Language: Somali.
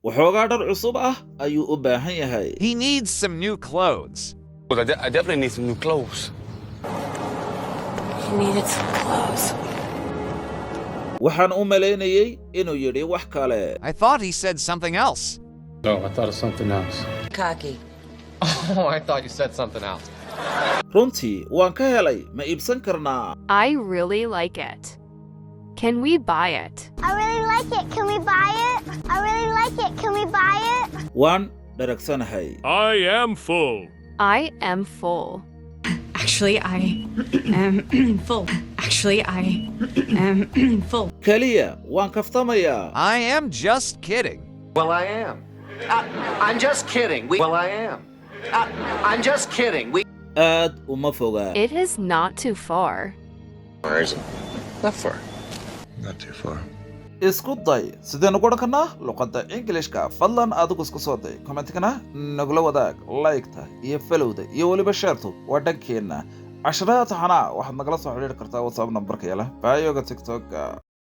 waxoogaa dhar cusub ah ayuu u baahan yahay. He needs some new clothes. Well, I definitely need some new clothes. He needed some clothes. waxaan u malaynayay inuu yidhi wax kale. I thought he said something else. No, I thought of something else. Cocky. Oh, I thought you said something else. runtii waan ka helay ma iibsan karnaa. I really like it. Can we buy it? I really like it. Can we buy it? I really like it. Can we buy it? waan dharagsanahay. I am full. I am full. Actually, I am full. Actually, I am full. kaliya waan kaftamayaa. I am just kidding. Well, I am. I'm just kidding. Well, I am. I'm just kidding. aad uma foga. It is not too far. Where is it? Not far. Not too far. isku day sideen ugu dhankana luqadda Englishka fadlan adigu isku soo day commentkana nagula wadaag like-ta iyo follow-da iyo waliba share-tu waa dhankeena 10 taxana waxaad nagala soo xiriiri kartaa WhatsApp numberka yala baayoga TikTok